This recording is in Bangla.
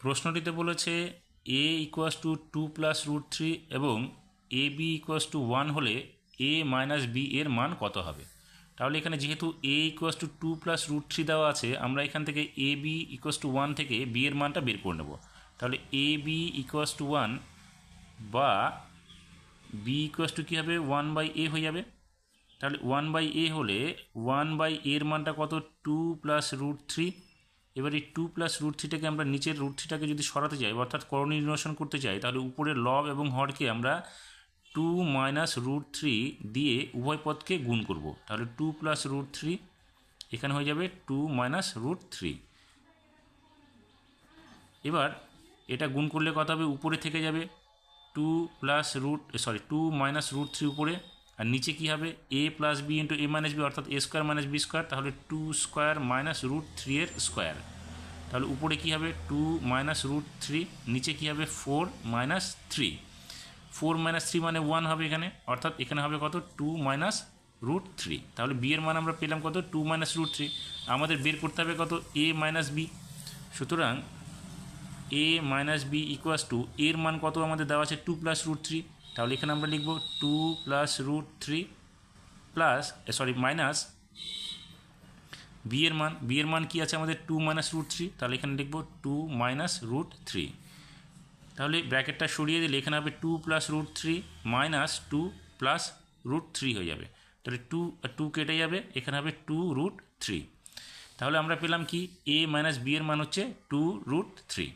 প্রশ্নটিতে বলেছে এ ইকুয়াস টু 2 + √3 এবং এ বি ইকুয়াস টু 1 হলে এ মাইনাস বি এর মান কত হবে। তাহলে এখানে যেহেতু এ ইকুয়াস টু 2 + √3 দেওয়া আছে, আমরা এখান থেকে এ বি ইকুয়াস টু 1 থেকে বি এর মানটা বের করে নেব। তাহলে এ বি ইকুয়াস টু 1 বা বি ইকুয়াস টু কী হবে 1/a হয়ে যাবে। তাহলে 1/a হলে 1/এর মানটা কত 2 + √3। এবার এই 2 + √3টাকে আমরা নিচের √3টাকে যদি সরাতে চাই অর্থাৎ করণীয় নিরসন করতে চাই, তাহলে উপরের লব এবং হরকে আমরা 2 - √3 দিয়ে উভয় পদকে গুণ করব। তাহলে 2 + √3 এখানে হয়ে যাবে 2 - √3। এবার এটা গুণ করলে কত হবে, উপরে থেকে যাবে 2 - √3 উপরে, আর নিচে কী হবে a + b × a - b অর্থাৎ a² - b²। তাহলে 2² - √3 এর স্কোয়ার। তাহলে উপরে কী হবে 2 - √3, নিচে কী হবে 4 - 3। 4 - 3 মানে 1 হবে এখানে, অর্থাৎ এখানে হবে কত 2 - √3। তাহলে বি এর মান আমরা পেলাম কত 2 - √3। আমাদের বের করতে হবে কত a - b। সুতরাং a - b ইকুয়াস টু এর মান কত আমাদের দেওয়া আছে 2 + √3। তাহলে এখানে আমরা লিখব 2 + √3 মাইনাস বি এর মান কি আছে আমাদের 2 - √3। তাহলে এখানে লিখব 2 - √3। তাহলে ব্র্যাকেটটা সরিয়ে দিলে এখানে হবে 2 + √3 মাইনাস 2 + √3 হয়ে যাবে। তাহলে 2 কেটে যাবে, এখানে হবে 2 √3। তাহলে আমরা পেলাম কি a - b এর মান হচ্ছে 2 √3।